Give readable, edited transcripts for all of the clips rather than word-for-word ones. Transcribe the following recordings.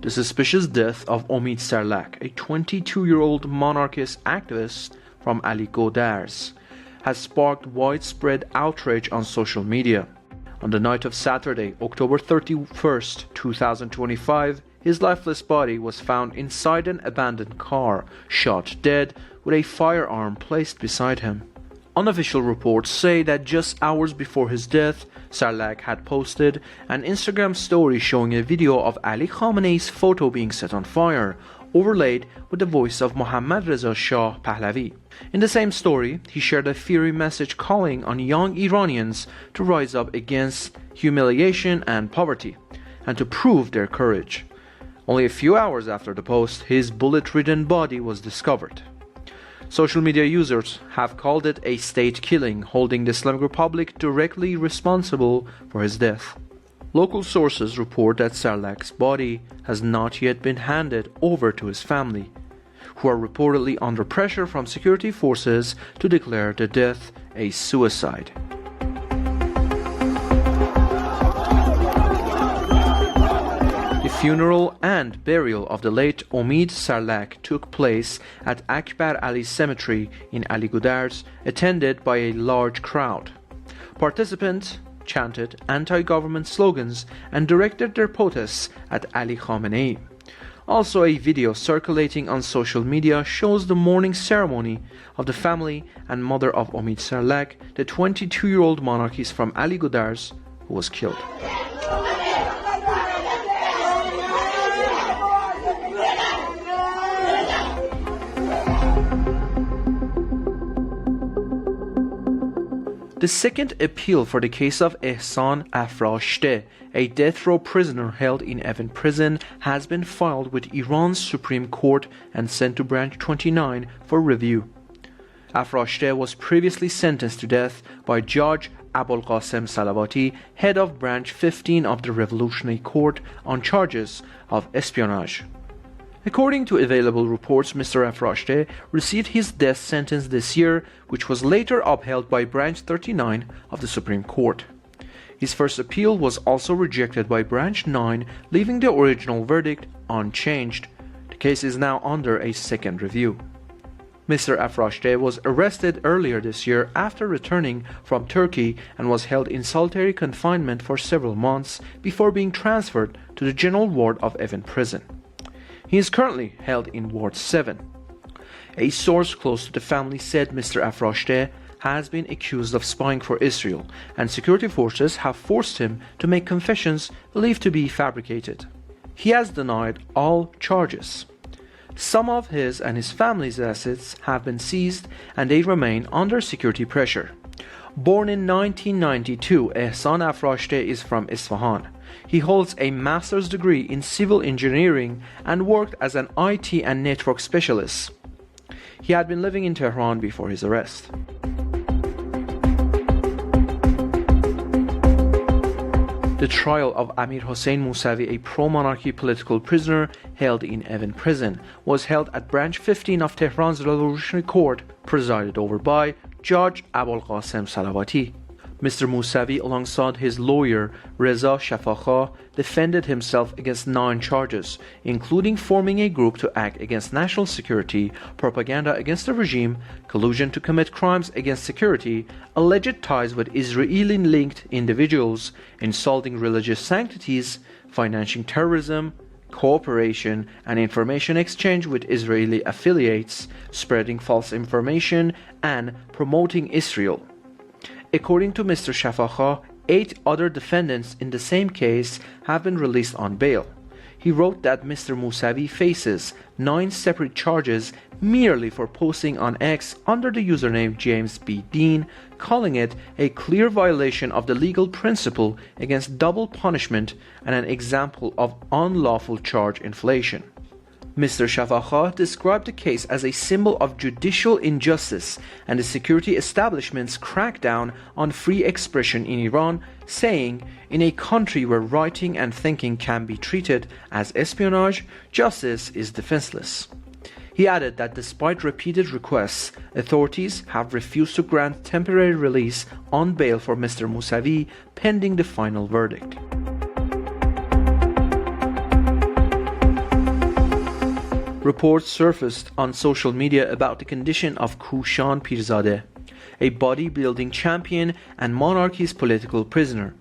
The suspicious death of Omid Sarlak, a 22-year-old monarchist activist from Ali Godars, has sparked widespread outrage on social media. On the night of Saturday, October 31st, 2025, his lifeless body was found inside an abandoned car, shot dead, with a firearm placed beside him. Unofficial reports say that just hours before his death, Sarlak had posted an Instagram story showing a video of Ali Khamenei's photo being set on fire, overlaid with the voice of Mohammad Reza Shah Pahlavi. In the same story, he shared a fiery message calling on young Iranians to rise up against humiliation and poverty, and to prove their courage. Only a few hours after the post, his bullet-ridden body was discovered. Social media users have called it a state killing, holding the Islamic Republic directly responsible for his death. Local sources report that Sarlak's body has not yet been handed over to his family, who are reportedly under pressure from security forces to declare the death a suicide. The funeral and burial of the late Omid Sarlak took place at Akbar Ali Cemetery in Ali Godars, attended by a large crowd. Participants chanted anti-government slogans and directed their protests at Ali Khamenei. Also, a video circulating on social media shows the mourning ceremony of the family and mother of Omid Sarlak, the 22-year-old monarchist from Ali Godars who was killed. The second appeal for the case of Ehsan Afrashte, a death row prisoner held in Evin prison, has been filed with Iran's Supreme Court and sent to Branch 29 for review. Afrashte was previously sentenced to death by Judge Abolqasem Salavati, head of Branch 15 of the Revolutionary Court, on charges of espionage. According to available reports, Mr. Afrashte received his death sentence this year, which was later upheld by Branch 39 of the Supreme Court. His first appeal was also rejected by Branch 9, leaving the original verdict unchanged. The case is now under a second review. Mr. Afrashte was arrested earlier this year after returning from Turkey and was held in solitary confinement for several months before being transferred to the general ward of Evin prison. He is currently held in Ward 7. A source close to the family said Mr. Afrashte has been accused of spying for Israel, and security forces have forced him to make confessions believed to be fabricated. He has denied all charges. Some of his and his family's assets have been seized, and they remain under security pressure. Born in 1992, Ehsan Afrashte is from Isfahan. He holds a master's degree in civil engineering and worked as an IT and network specialist. He had been living in Tehran before his arrest. The trial of Amir Hossein Mousavi, a pro-monarchy political prisoner held in Evin prison, was held at Branch 15 of Tehran's Revolutionary Court, presided over by Judge Abolqasem Salavati. Mr. Mousavi, alongside his lawyer Reza Shafakha, defended himself against 9 charges, including forming a group to act against national security, propaganda against the regime, collusion to commit crimes against security, alleged ties with Israeli-linked individuals, insulting religious sanctities, financing terrorism, cooperation and information exchange with Israeli affiliates, spreading false information, and promoting Israel. According to Mr. Shafakha, 8 other defendants in the same case have been released on bail. He wrote that Mr. Mousavi faces 9 separate charges merely for posting on X under the username James B. Dean, calling it a clear violation of the legal principle against double punishment and an example of unlawful charge inflation. Mr. Shafakha described the case as a symbol of judicial injustice and the security establishment's crackdown on free expression in Iran, saying, "In a country where writing and thinking can be treated as espionage, justice is defenseless." He added that despite repeated requests, authorities have refused to grant temporary release on bail for Mr. Mousavi pending the final verdict. Reports surfaced on social media about the condition of Kushan Pirzadeh, a bodybuilding champion and monarchy's political prisoner.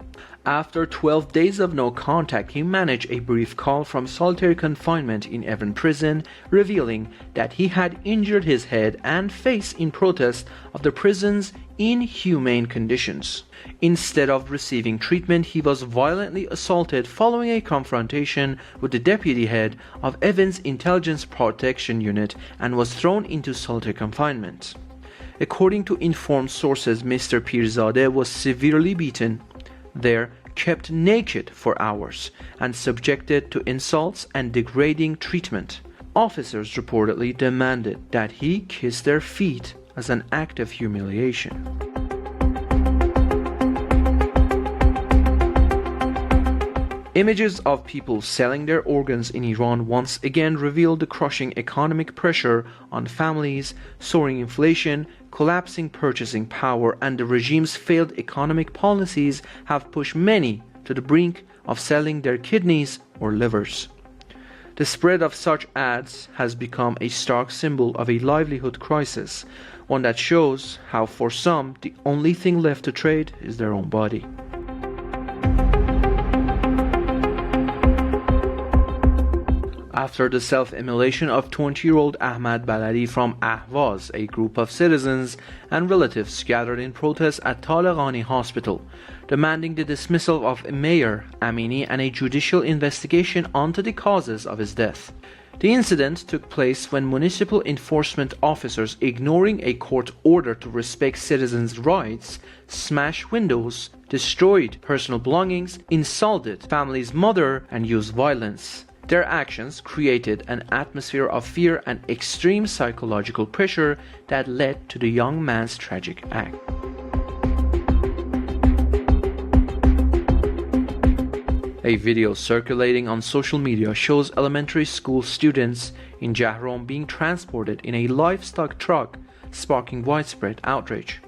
After 12 days of no contact, he managed a brief call from solitary confinement in Evin prison, revealing that he had injured his head and face in protest of the prison's inhumane conditions. Instead of receiving treatment, he was violently assaulted following a confrontation with the deputy head of Evin's Intelligence Protection Unit and was thrown into solitary confinement. According to informed sources, Mr. Pirzadeh was severely beaten, there kept naked for hours, and subjected to insults and degrading treatment. Officers reportedly demanded that he kiss their feet as an act of humiliation. Images of people selling their organs in Iran once again revealed the crushing economic pressure on families, soaring inflation, collapsing purchasing power, and the regime's failed economic policies have pushed many to the brink of selling their kidneys or livers. The spread of such ads has become a stark symbol of a livelihood crisis, one that shows how for some the only thing left to trade is their own body. After the self-immolation of 20-year-old Ahmad Baladi from Ahvaz, a group of citizens and relatives gathered in protest at Taleghani Hospital, demanding the dismissal of Mayor Amini and a judicial investigation into the causes of his death. The incident took place when municipal enforcement officers, ignoring a court order to respect citizens' rights, smashed windows, destroyed personal belongings, insulted family's mother, and used violence. Their actions created an atmosphere of fear and extreme psychological pressure that led to the young man's tragic act. A video circulating on social media shows elementary school students in Jahrom being transported in a livestock truck, sparking widespread outrage.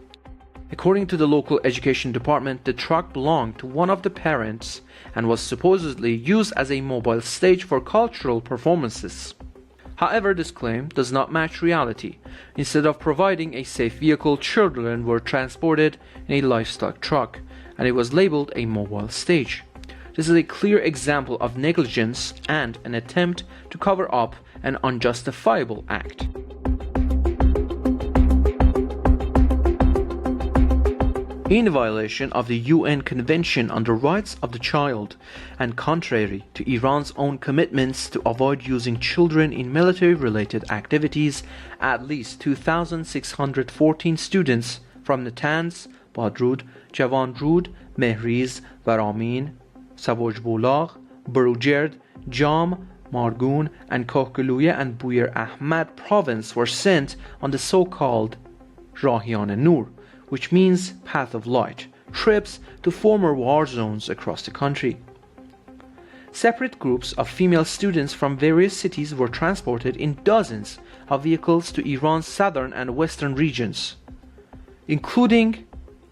According to the local education department, the truck belonged to one of the parents and was supposedly used as a mobile stage for cultural performances. However, this claim does not match reality. Instead of providing a safe vehicle, children were transported in a livestock truck, and it was labeled a mobile stage. This is a clear example of negligence and an attempt to cover up an unjustifiable act. In violation of the UN Convention on the Rights of the Child and contrary to Iran's own commitments to avoid using children in military-related activities, at least 2,614 students from Natanz, Badrud, Javanrud, Mehriz, Varamin, Savojbulag, Burujerd, Jam, Margun, and Kohguluye and Buyer Ahmad province were sent on the so-called Rahiyan-e-Nur, which means path of light, trips to former war zones across the country. Separate groups of female students from various cities were transported in dozens of vehicles to Iran's southern and western regions, including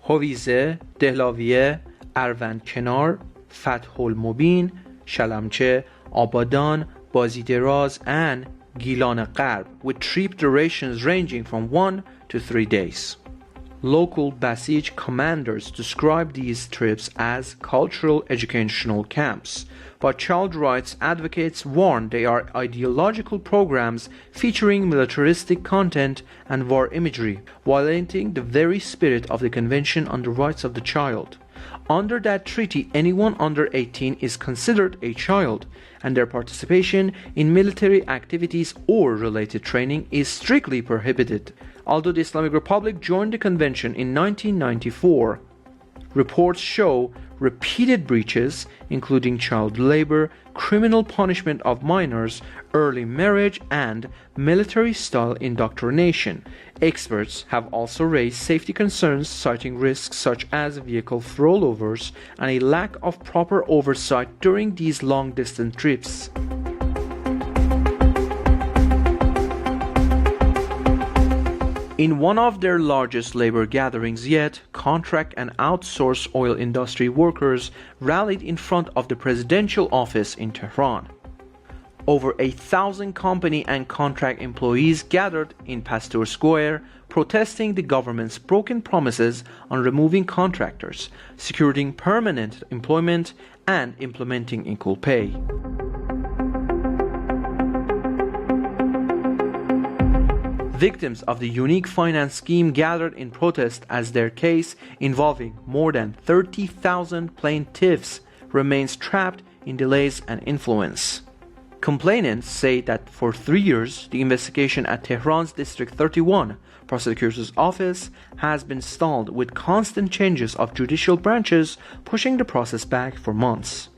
Hovize, Dehlaviye, Arvand Kenar, Fathul Mubin, Shalamche, Abadan, Bazideraz, and Gilan Gharb, with trip durations ranging from 1 to 3 days. Local Basij commanders describe these trips as cultural educational camps, but child rights advocates warn they are ideological programs featuring militaristic content and war imagery, violating the very spirit of the Convention on the Rights of the Child. Under that treaty, anyone under 18 is considered a child, and their participation in military activities or related training is strictly prohibited. Although the Islamic Republic joined the convention in 1994, reports show repeated breaches, including child labor, criminal punishment of minors, early marriage, and military-style indoctrination. Experts have also raised safety concerns, citing risks such as vehicle rollovers and a lack of proper oversight during these long-distance trips. In one of their largest labor gatherings yet, contract and outsourced oil industry workers rallied in front of the presidential office in Tehran. Over 1,000 company and contract employees gathered in Pasteur Square, protesting the government's broken promises on removing contractors, securing permanent employment, and implementing equal pay. Victims of the unique finance scheme gathered in protest as their case, involving more than 30,000 plaintiffs, remains trapped in delays and influence. Complainants say that for 3 years, the investigation at Tehran's District 31 prosecutor's office has been stalled, with constant changes of judicial branches pushing the process back for months.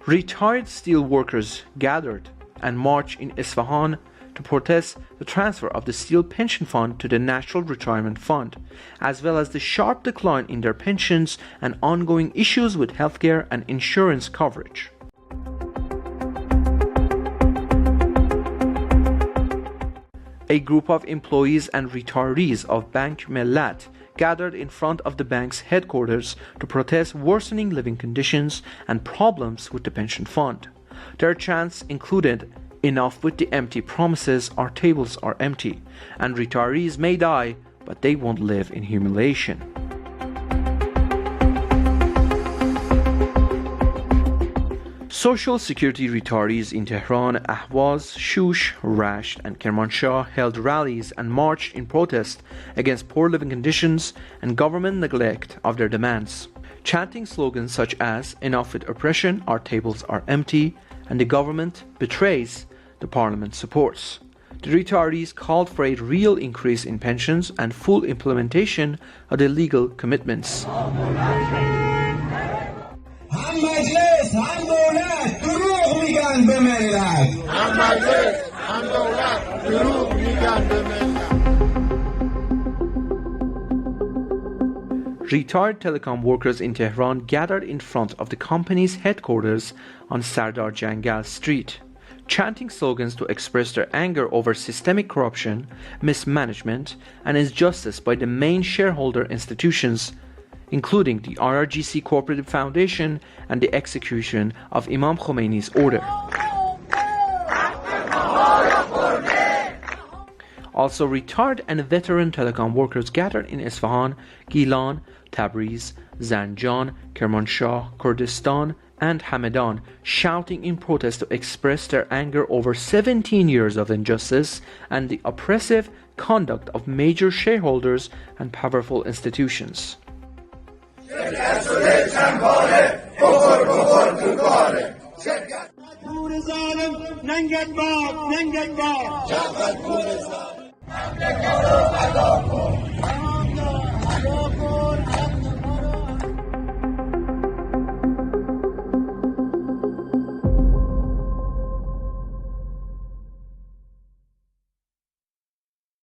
Retired steel workers gathered and marched in Isfahan to protest the transfer of the steel pension fund to the National Retirement Fund, as well as the sharp decline in their pensions and ongoing issues with healthcare and insurance coverage. A group of employees and retirees of Bank Millat gathered in front of the bank's headquarters to protest worsening living conditions and problems with the pension fund. Their chants included, "Enough with the empty promises, our tables are empty," and "Retirees may die, but they won't live in humiliation." Social Security retirees in Tehran, Ahvaz, Shush, Rasht, and Kermanshah held rallies and marched in protest against poor living conditions and government neglect of their demands, chanting slogans such as "Enough with oppression, our tables are empty," and "The government betrays, the parliament supports." The retirees called for a real increase in pensions and full implementation of the legal commitments. Retired telecom workers in Tehran gathered in front of the company's headquarters on Sardar Jangal Street, chanting slogans to express their anger over systemic corruption, mismanagement, and injustice by the main shareholder institutions, including the IRGC Cooperative Foundation and the execution of Imam Khomeini's order. Also, retired and veteran telecom workers gathered in Isfahan, Gilan, Tabriz, Zanjan, Kermanshah, Kurdistan, and Hamadan, shouting in protest to express their anger over 17 years of injustice and the oppressive conduct of major shareholders and powerful institutions.